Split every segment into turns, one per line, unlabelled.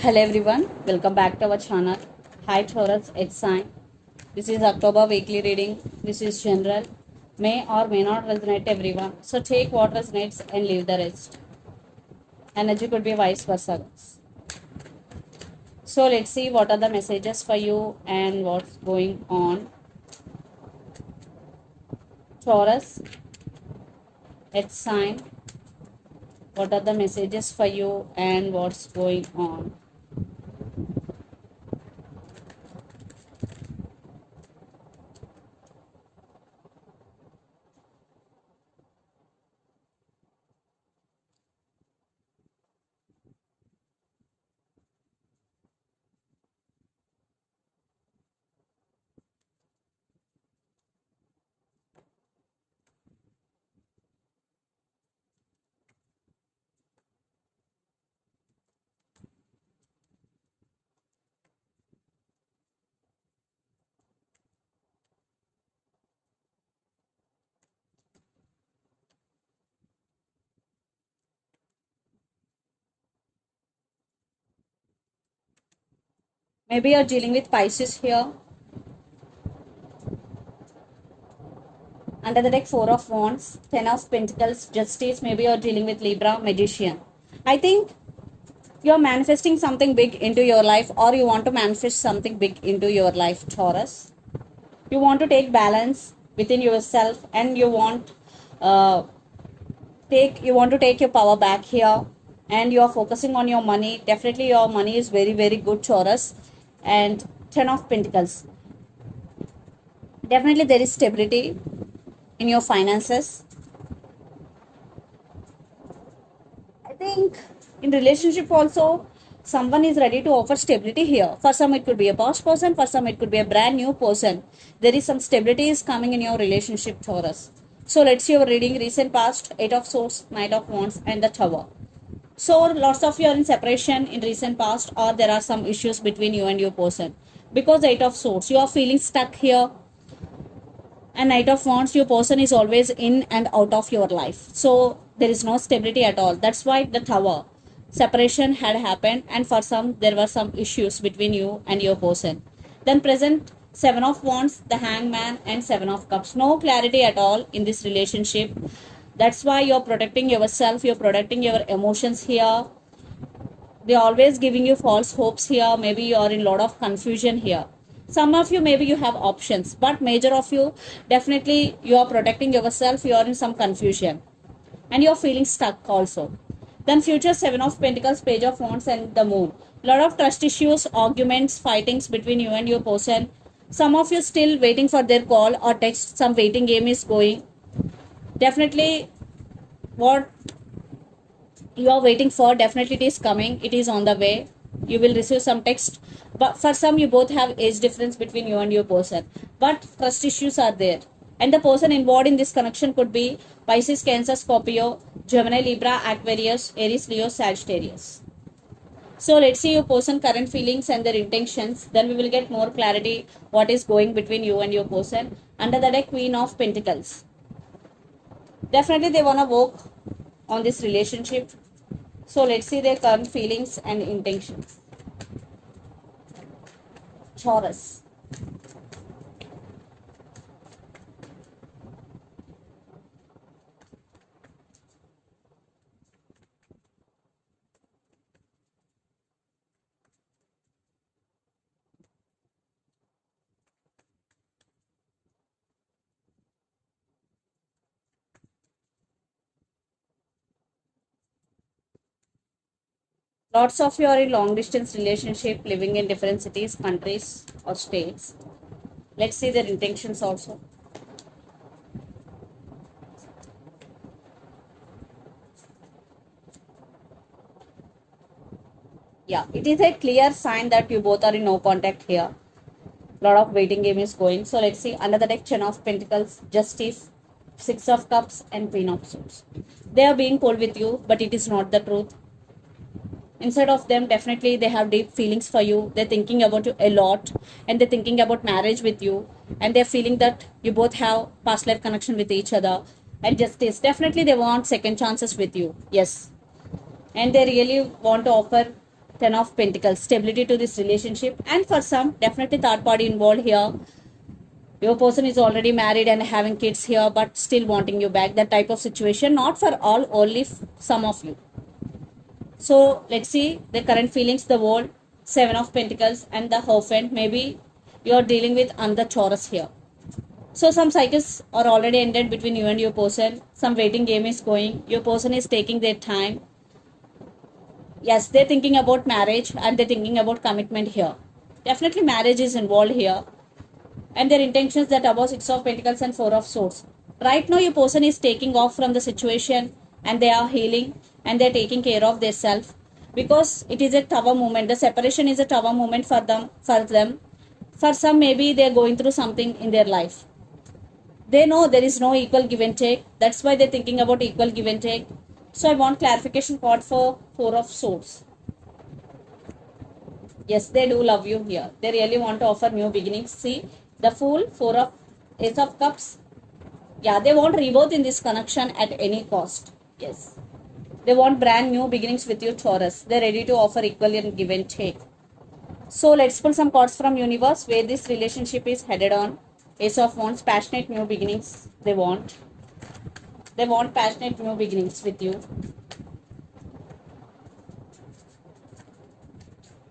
Hello everyone, welcome back to our channel. Hi Taurus, it's sign. This is October weekly reading. This is general. May or may not resonate everyone. So take what resonates and leave the rest. Energy could be vice versa. So let's see what are the messages for you and what's going on. Taurus, it's sign. What are the messages for you and what's going on? Maybe you're dealing with Pisces here. Under the deck, Four of Wands, Ten of Pentacles, Justice. Maybe you're dealing with Libra, Magician. I think you're manifesting something big into your life, or you want to manifest something big into your life, Taurus. You want to take balance within yourself, and you want to take your power back here, and you are focusing on your money. Definitely your money is very, very good, Taurus. And Ten of Pentacles. Definitely there is stability in your finances. I think in relationship also, someone is ready to offer stability here. For some it could be a past person, for some it could be a brand new person. There is some stability is coming in your relationship, Taurus. So let's see your reading. Recent past, Eight of Swords, Knight of Wands, and the Tower. So lots of you are in separation in recent past, or there are some issues between you and your person. Because Eight of Swords, you are feeling stuck here, and Knight of Wands, your person is always in and out of your life. So there is no stability at all. That's why the Tower. Separation had happened, and for some there were some issues between you and your person. Then present Seven of Wands, the Hangman, and Seven of Cups. No clarity at all in this relationship. That's why you're protecting yourself, you're protecting your emotions here. They're always giving you false hopes here. Maybe you're in a lot of confusion here. Some of you, maybe you have options, but major of you, definitely you are protecting yourself, you are in some confusion, and you're feeling stuck also. Then future Seven of Pentacles, Page of Wands, and the Moon. Lot of trust issues, arguments, fightings between you and your person. Some of you still waiting for their call or text. Some waiting game is going. Definitely what you are waiting for, definitely it is coming, it is on the way. You will receive some text, but for some you both have age difference between you and your person, but trust issues are there. And the person involved in this connection could be Pisces, Cancer, Scorpio, Gemini, Libra, Aquarius, Aries, Leo, Sagittarius. So let's see your person current feelings and their intentions. Then we will get more clarity what is going between you and your person. Under the deck, Queen of Pentacles. Definitely they want to work on this relationship. So let's see their current feelings and intentions. Taurus. Lots of you are in long distance relationship, living in different cities, countries, or states. Let's see their intentions also. Yeah, it is a clear sign that you both are in no contact here. Lot of waiting game is going. So let's see. Under the deck, Ten of Pentacles, Justice, Six of Cups, and Queen of Swords. They are being cold with you, but it is not the truth. Inside of them, definitely they have deep feelings for you. They're thinking about you a lot, and they're thinking about marriage with you, and they're feeling that you both have past life connection with each other. And Justice, definitely they want second chances with you. Yes, and they really want to offer Ten of Pentacles, stability to this relationship. And for some, definitely third party involved here. Your person is already married and having kids here, but still wanting you back. That type of situation. Not for all, only some of you. So let's see the current feelings, the world, Seven of Pentacles and the Hierophant. Maybe you're dealing with another Taurus here. So some cycles are already ended between you and your person. Some waiting game is going. Your person is taking their time. Yes, they're thinking about marriage and they're thinking about commitment here. Definitely marriage is involved here. And their intentions that about Six of Pentacles and Four of Swords. Right now your person is taking off from the situation and they are healing and they're taking care of themselves because it is a tower moment. The separation is a tower moment for them. For some, maybe they're going through something in their life. They know there is no equal give and take. That's why they're thinking about equal give and take. So I want clarification card for Four of Swords. Yes, they do love you here. They really want to offer new beginnings. See, the Fool, Ace of Cups. Yeah, they want rebirth in this connection at any cost. Yes. They want brand new beginnings with you, Taurus. They're ready to offer equal and give and take. So let's pull some cards from universe where this relationship is headed on. Ace of Wands, passionate new beginnings they want. They want passionate new beginnings with you.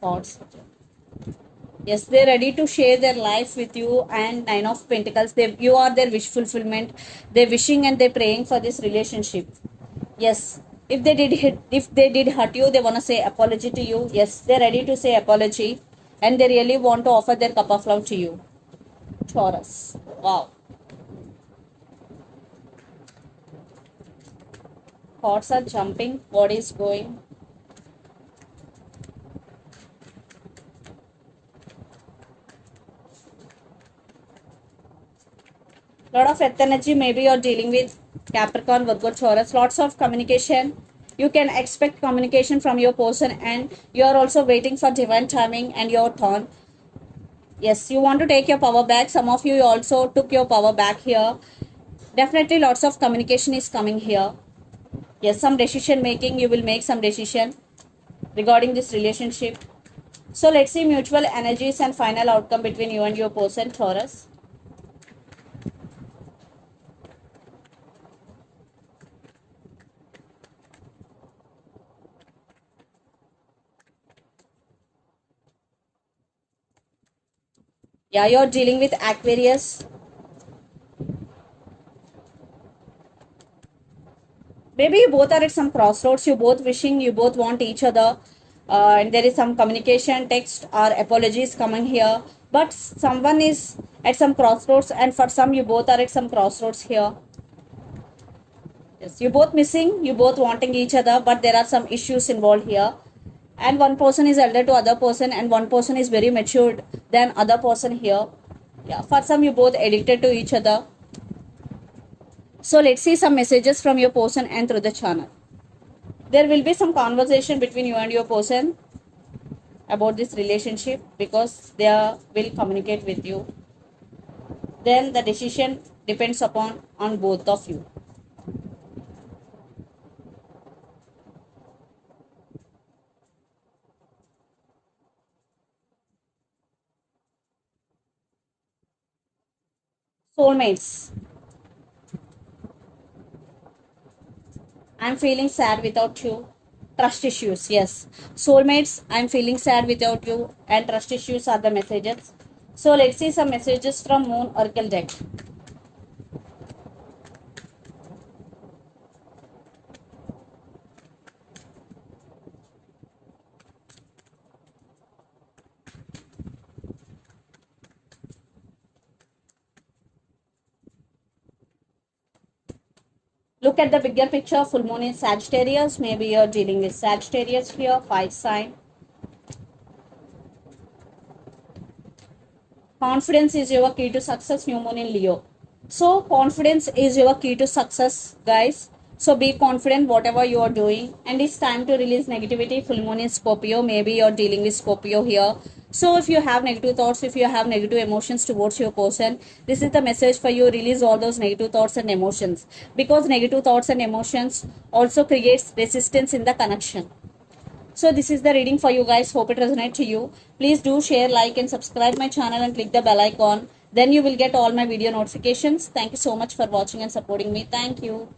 Cards. Yes, they're ready to share their life with you. And Nine of Pentacles, you are their wish fulfillment. They're wishing and they're praying for this relationship. Yes, if they did hurt you, they want to say apology to you. Yes, they're ready to say apology and they really want to offer their cup of love to you, Taurus. Wow. Thoughts are jumping. What is going? Lot of earth energy. Maybe you're dealing with Capricorn, Virgo, Taurus. Lots of communication. You can expect communication from your person and you're also waiting for divine timing and your turn. Yes, you want to take your power back. Some of you also took your power back here. Definitely lots of communication is coming here. Yes, some decision making. You will make some decision regarding this relationship. So let's see mutual energies and final outcome between you and your person, Taurus. Yeah, you're dealing with Aquarius. Maybe you both are at some crossroads. You both wishing, you both want each other. And there is some communication, text or apologies coming here. But someone is at some crossroads and for some you both are at some crossroads here. Yes, you both missing, you both wanting each other, but there are some issues involved here. And one person is elder to other person and one person is very matured than other person here. Yeah, for some you both addicted to each other. So let's see some messages from your person and through the channel. There will be some conversation between you and your person about this relationship because they will communicate with you. Then the decision depends upon on both of you. Soulmates. I'm feeling sad without you. Trust issues. Yes. Soulmates, I'm feeling sad without you. And trust issues are the messages. So let's see some messages from Moon Oracle deck. Look at the bigger picture. Full moon in Sagittarius. Maybe you're dealing with Sagittarius here. Fire sign. Confidence is your key to success. New moon in Leo. So confidence is your key to success, guys. So be confident whatever you are doing. And it's time to release negativity. Full moon in Scorpio. Maybe you're dealing with Scorpio here. So if you have negative thoughts, if you have negative emotions towards your person, this is the message for you. Release all those negative thoughts and emotions. Because negative thoughts and emotions also creates resistance in the connection. So this is the reading for you guys. Hope it resonates to you. Please do share, like and subscribe my channel and click the bell icon. Then you will get all my video notifications. Thank you so much for watching and supporting me. Thank you.